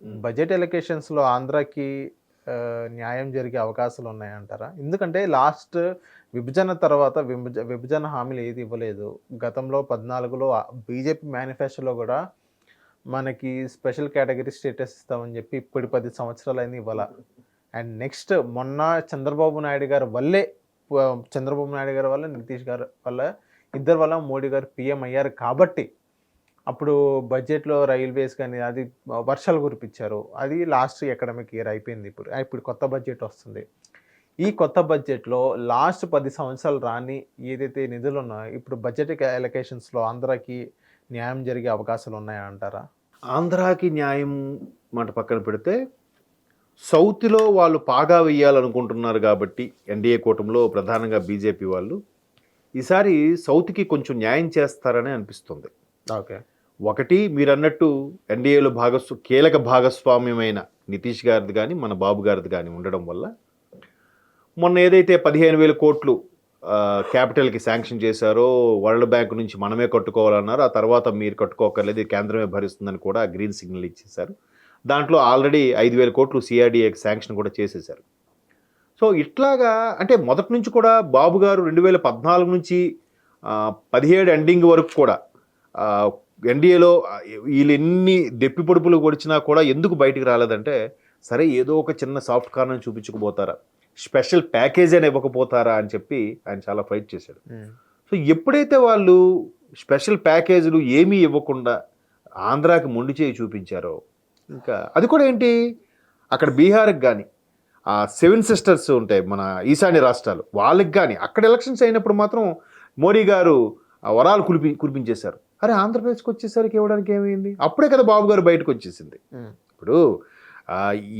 హ్మ్. బడ్జెట్ ఎలక్షన్స్‌లో ఆంధ్రాకి న్యాయం జరిగే అవకాశాలున్నాయంటారా? ఎందుకంటే లాస్ట్ విభజన తర్వాత విభజన హామీలు ఏది ఇవ్వలేదు. గతంలో 14లో బీజేపీ మేనిఫెస్టోలో గూడా మనకి స్పెషల్ కేటగరీ స్టేటస్ ఇస్తామని జెప్పి ఇప్పటి 10 సంవత్సరాలయింది ఇవ్వల. అండ్ నెక్స్ట్ మొన్న చంద్రబాబు నాయుడు గారి వల్లే చంద్రబాబు నాయుడు గారి వల్ల, నితీష్ గారి వల్ల ఇద్దరి వల్ల మోడీ గారు పీఎం అయ్యారు కాబట్టి అప్పుడు బడ్జెట్‌లో రైల్వేస్ గాని అది వర్షాలు కురిపిచ్చారు. అది లాస్ట్ అకాడమిక్ ఇయర్ అయిపోయింది ఇప్పుడు. ఇప్పుడు కొత్త బడ్జెట్ వస్తుంది. ఈ కొత్త బడ్జెట్‌లో లాస్ట్ 10 సంవత్సరాలు రాని ఏదైతే నిధులున్నాయో ఇప్పుడు బడ్జెట్ అలొకేషన్స్‌లో ఆంధ్రాకి న్యాయం జరిగే అవకాశాలున్నాయా అంటారా? ఆంధ్రాకి న్యాయం మాట పక్కన పెడితే, సౌత్‌లో వాళ్ళు పాగా వేయాలనుకుంటున్నారు గాబట్టి, ఎన్‌డీఏ కూటమిలో ప్రధానంగా బీజేపీ వాళ్ళు, ఈసారి సౌత్‌కి కొంచెం న్యాయం చేస్తారని అనిపిస్తుంది. ఓకే. ఒకటి మీరన్నట్టు ఎన్‌డీఏలో కీలక భాగస్వామ్యమైన నితీష్ గారిది గాని, మన బాబు గారిది గాని ఉండడం వల్ల, మొన్న ఏదైతే 15,000 కోట్లు క్యాపిటల్‌కి శాంక్షన్ చేశారో, వరల్డ్ బ్యాంక్ నుంచి మనమే కట్టుకోవాలన్నారు. ఆ తర్వాత మీరు కట్టుకోక్కర్లేదు, ఇది కేంద్రమే భరిస్తుందని కూడా గ్రీన్ సిగ్నల్ ఇచ్చేశారు. దాంట్లో ఆల్రెడీ 5,000 కోట్లు సీఆర్‌డీఏకి శాంక్షన్ కూడా చేసేశారు. సో, ఇట్లాగా అంటే మొదటి నుంచి కూడా బాబు గారు 2014 నుంచి 17 ఎండింగ్ వరకు కూడా ఆహ్, ఎన్‌డీఏలో ఈళ్ళెన్ని దెప్పి పొడుపులు పొడిచినా కూడా ఎందుకు బయటికి రాలేదంటే, సరే ఏదో ఒక చిన్న సాఫ్ట్ కార్నర్‌ని చూపించకపోతారా? స్పెషల్ ప్యాకేజ్ అని ఇవ్వకపోతారా అని చెప్పి ఆయన చాలా ఫైట్ చేశాడు. హ్మ్. సో, ఎప్పుడైతే వాళ్ళు స్పెషల్ ప్యాకేజీలు ఏమీ ఇవ్వకుండా ఆంధ్రాకి మొండి చేయి చూపించారో, ఇంకా అది కూడా ఏంటి, అక్కడ బీహార్‌కి గాని, 7 సిస్టర్స్ ఉంటాయి మన ఈశాన్య రాష్ట్రాలు, వాళ్ళకి గాని అక్కడ ఎలక్షన్స్ అయినప్పుడు మాత్రం మోడీ గారు వరాలు కురిపించేశారు. అరే ఆంధ్రప్రదేశ్‌కి వచ్చేసరికి ఇవ్వడానికి ఏమైంది? అప్పుడే కదా బాబు గారు బయటకొచ్చేసింది. హ్మ్. ఇప్పుడు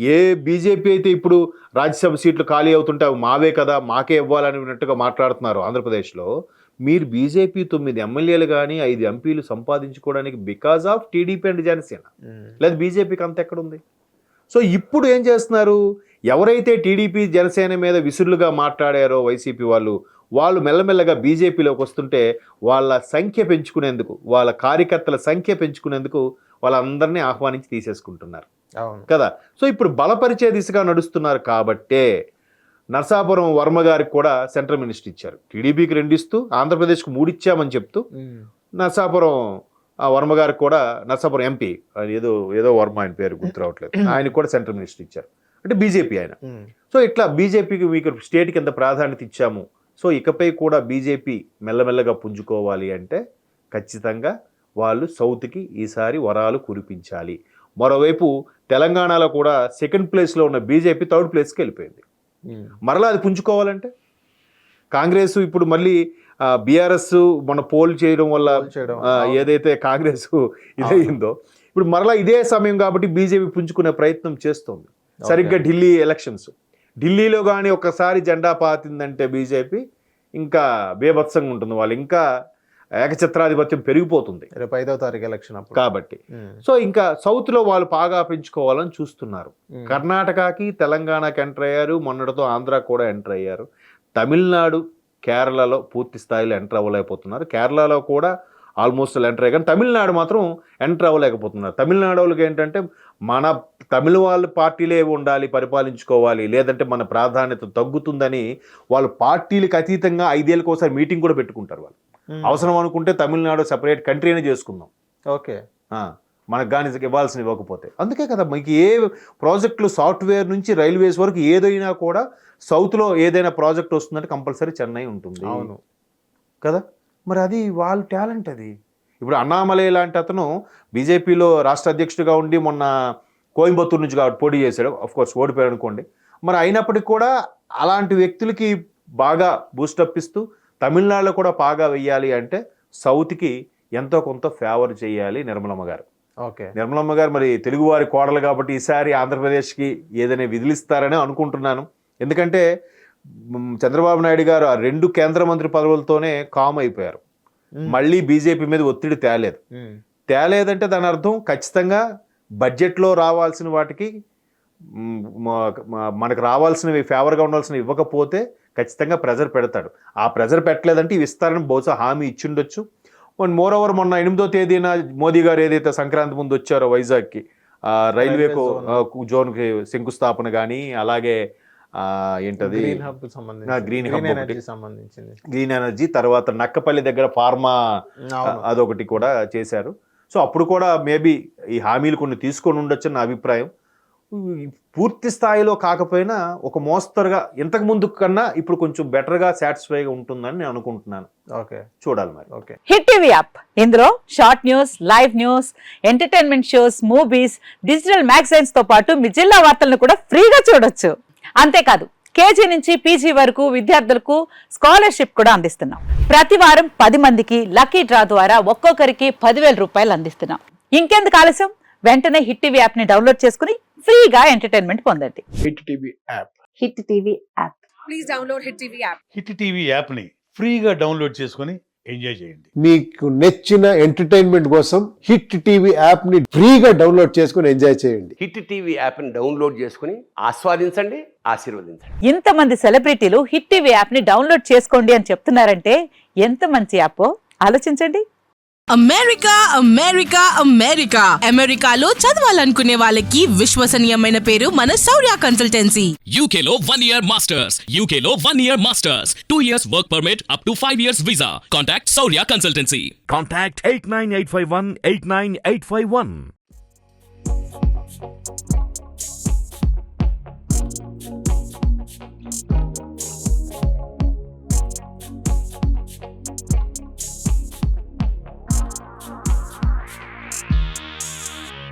ఏ బీజేపీ అయితే ఇప్పుడు రాజ్యసభ సీట్లు ఖాళీ అవుతుంటే అవి మావే కదా, మాకే ఇవ్వాలన్నట్టుగా మాట్లాడుతున్నారు ఆంధ్రప్రదేశ్‌లో. మీరు బీజేపీ 9 ఎమ్మెల్యేలు గాని, 5 ఎంపీలు సంపాదించుకోవడానికి because of TDP and Janasena. హ్మ్. లేదా బీజేపీకి అంత ఎక్కడుంది? సో, ఇప్పుడు ఏం చేస్తున్నారు? ఎవరైతే టీడీపీ, జనసేన మీద విసురులుగా మాట్లాడారో వైసీపీ వాళ్ళు, వాళ్ళు మెల్లమెల్లగా బీజేపీలోకి వస్తుంటే, వాళ్ళ సంఖ్య పెంచుకునేందుకు, వాళ్ళ కార్యకర్తల సంఖ్య పెంచుకునేందుకు వాళ్ళందరినీ ఆహ్వానించి తీసేసుకుంటున్నారు. అవును. కదా! సో, ఇప్పుడు బలపరిచే దిశగా నడుస్తున్నారు కాబట్టే, నరసాపురం వర్మ గారికి కూడా సెంట్రల్ మినిస్టర్ ఇచ్చారు. టీడీపీకి 2 ఇస్తూ, ఆంధ్రప్రదేశ్‌కి 3 ఇచ్చామని చెప్తూ, హ్మ్. నరసాపురం వర్మ గారికి కూడా, నరసాపురం ఎంపీ ఏదో ఏదో వర్మ ఆయన పేరు గుర్తు రావట్లేదు. ఆయనకి కూడా సెంట్రల్ మినిస్టర్ ఇచ్చారు. అంటే బీజేపీ ఆయన. హ్మ్. సో, ఇట్లా బీజేపీకి మీకు స్టేట్‌కి ఎంత ప్రాధాన్యత ఇచ్చాము. సో, ఇకపై కూడా బీజేపీ మెల్లమెల్లగా పుంజుకోవాలి అంటే, ఖచ్చితంగా వాళ్ళు సౌత్‌కి ఈసారి వరాలు కురిపించాలి. మరోవైపు తెలంగాణలో కూడా సెకండ్ ప్లేస్‌లో ఉన్న బీజేపీ థర్డ్ ప్లేస్‌కి వెళ్ళిపోయింది. హ్మ్. మరలా అది పుంజుకోవాలంటే, కాంగ్రెస్ ఇప్పుడు మళ్ళీ బీఆర్ఎస్ మొన్న పోల్ చేయడం వల్ల పోల్ చేయడం. అవును. ఏదైతే కాంగ్రెస్ అవును. ఇదయిందో, ఇప్పుడు మరలా ఇదే సమయం కాబట్టి బీజేపీ పుంజుకునే ప్రయత్నం చేస్తోంది. సరిగ్గా ఓకే. ఢిల్లీ ఎలక్షన్స్. ఢిల్లీలో గాని ఒక్కసారి జెండా పాతిందంటే బీజేపీ ఇంకా బీభత్సంగా ఉంటుంది. వాళ్ళు ఇంకా ఏకఛత్రాధిపత్యం పెరిగిపోతుంది రేపు 5వ తారీఖు ఎలక్షన్ అప్పుడు. కాబట్టి. హ్మ్. సో, ఇంకా సౌత్‌లో వాళ్ళు పాగా పెంచుకోవాలని చూస్తున్నారు. హ్మ్. కర్ణాటకకి, తెలంగాణకి ఎంటర్ అయ్యారు. మొన్నటితో ఆంధ్ర కూడా ఎంటర్ అయ్యారు. తమిళనాడు, కేరళలో పూర్తి స్థాయిలో ఎంటర్ అవ్వలేకపోతున్నారు. కేరళలో కూడా ఆల్మోస్ట్ ఎంటర్ అయ్యారు. కానీ తమిళనాడు మాత్రం ఎంటర్ అవ్వలేకపోతున్నారు. తమిళనాడోళ్ళకి ఏంటంటే, మన తమిళ వాళ్ళ పార్టీలే ఉండాలి, పరిపాలించుకోవాలి. లేదంటే మన ప్రాధాన్యత తగ్గుతుందని వాళ్ళు పార్టీలకు అతీతంగా 5 ఏళ్లకోసారి మీటింగ్ కూడా పెట్టుకుంటారు వాళ్ళు. హ్మ్. అవసరం అనుకుంటే తమిళనాడు సెపరేట్ కంట్రీనే చేసుకుందాం. ఓకే. మనకు గాని ఇవ్వాల్సినవి ఇవ్వకపోతే. అందుకే కదా మీకు ఏ ప్రాజెక్టులు సాఫ్ట్‌వేర్ నుంచి రైల్వేస్ వరకు ఏదైనా కూడా సౌత్‌లో ఏదైనా ప్రాజెక్ట్ వస్తుందంటే కంపల్సరీ చెన్నై ఉంటుంది. అవును. కదా! మరి అది వాళ్ళ టాలెంట్ అది. ఇప్పుడు అన్నామలై లాంటి అతను బీజేపీలో రాష్ట్ర అధ్యక్షుడిగా ఉండి మొన్న కోయంబత్తూరు నుంచి కాబట్టి పోటీ చేశాడు. ఆఫ్‌కోర్స్ ఓడిపోయాడు అనుకోండి. మరి అయినప్పటికి కూడా అలాంటి వ్యక్తులకి బాగా బూస్టప్ ఇస్తూ తమిళనాడులో కూడా పాగా వెయ్యాలి అంటే సౌత్‌కి ఎంతో కొంత ఫేవర్ చేయాలి నిర్మలమ్మ గారు. ఓకే. నిర్మలమ్మ గారు మరి తెలుగువారి కోడలు కాబట్టి ఈసారి ఆంధ్రప్రదేశ్‌కి ఏదైనా విధులిస్తారని అనుకుంటున్నాను. ఎందుకంటే చంద్రబాబు నాయుడు గారు ఆ 2 కేంద్ర మంత్రి పదవులతోనే కామ్ అయిపోయారు. హ్మ్. మళ్ళీ బీజేపీ మీద ఒత్తిడి తేలేదు. హ్మ్. తేలేదంటే దాని అర్థం ఖచ్చితంగా బడ్జెట్‌లో రావాల్సిన వాటికి మనకు రావాల్సినవి ఫేవర్‌గా ఉండాల్సినవి ఇవ్వకపోతే ఖచ్చితంగా ప్రెజర్ పెడతాడు. ఆ ప్రెజర్ పెట్టలేదంటే ఇవి ఇస్తారని బహుశా హామీ ఇచ్చుండొచ్చు. మోరోవర్ మొన్న 8వ తేదీన మోదీ గారు ఏదైతే సంక్రాంతి ముందు వచ్చారో వైజాగ్‌కి, రైల్వేకు రైల్వే జోన్కి శంకుస్థాపన కానీ అలాగే ఏంటది గ్రీన్ హబ్ సంబంధించి గ్రీన్ హబ్ ఎనర్జీ సంబంధించింది. గ్రీన్ ఎనర్జీ, తర్వాత నక్కపల్లి దగ్గర ఫార్మా అవును. అదొకటి కూడా చేశారు. సో అప్పుడు కూడా మేబీ ఈ హామీలు కొన్ని తీసుకొని ఉండొచ్చు నా అభిప్రాయం. పూర్తి స్థాయిలో కాకపోయినా ఒక మోస్తరుగా ఇంతకు ముందు కన్నా ఇప్పుడు కొంచెం బెటర్గా సాటిస్ఫైగా ఉంటుందని నేను అనుకుంటున్నాను. ఓకే, చూడాలి మరి. ఓకే. హిట్ టీవీ యాప్, ఇందులో short news, live news, entertainment shows, movies, digital magazines తో పాటు మీ జిల్లా వార్తలను కూడా ఫ్రీగా చూడొచ్చు. అంతేకాదు కేజీ నుంచి పీజీ వరకు విద్యార్థులకు స్కాలర్షిప్ కూడా అందిస్తున్నాం. ప్రతి వారం 10 మందికి లక్కీ డ్రా ద్వారా ఒక్కొక్కరికి 10,000 రూపాయలు అందిస్తున్నాం. ఇంకెందుకు ఆలస్యం, వెంటనే హిట్ టీవీ యాప్ ని డౌన్లోడ్ చేసుకుని ఫ్రీగా ఎంటర్టైన్మెంట్ పొందండి. Hit TV app. Hit TV app. Please download Hit TV app. Hit TV యాప్ని ఫ్రీగా డౌన్లోడ్ చేసుకొని ఎంజాయ్ చేయండి. మీకు నచ్చిన ఎంటర్టైన్మెంట్ కోసం హిట్ టీవీ యాప్ ని ఫ్రీగా డౌన్లోడ్ చేసుకుని ఎంజాయ్ చేయండి. హిట్ టీవీ యాప్ని డౌన్లోడ్ చేసుకుని ఆస్వాదించండి, ఆశీర్వదించండి. ఇంతమంది సెలబ్రిటీలు హిట్ టీవీ యాప్ ని డౌన్లోడ్ చేసుకోండి అని చెప్తున్నారంటే ఎంత మంచి యాప్ ఆలోచించండి. అమెరికా అమెరికా అమెరికా అమెరికాలో చదవాలనుకునే వాళ్ళకి విశ్వసనీయమైన పేరు మన శౌర్య కన్సల్టెన్సీ. UK లో 1 year masters. UK లో 1 year masters. 2 years work permit up to 5 years visa. Contact Saurya Consultancy. Contact 89851 89851.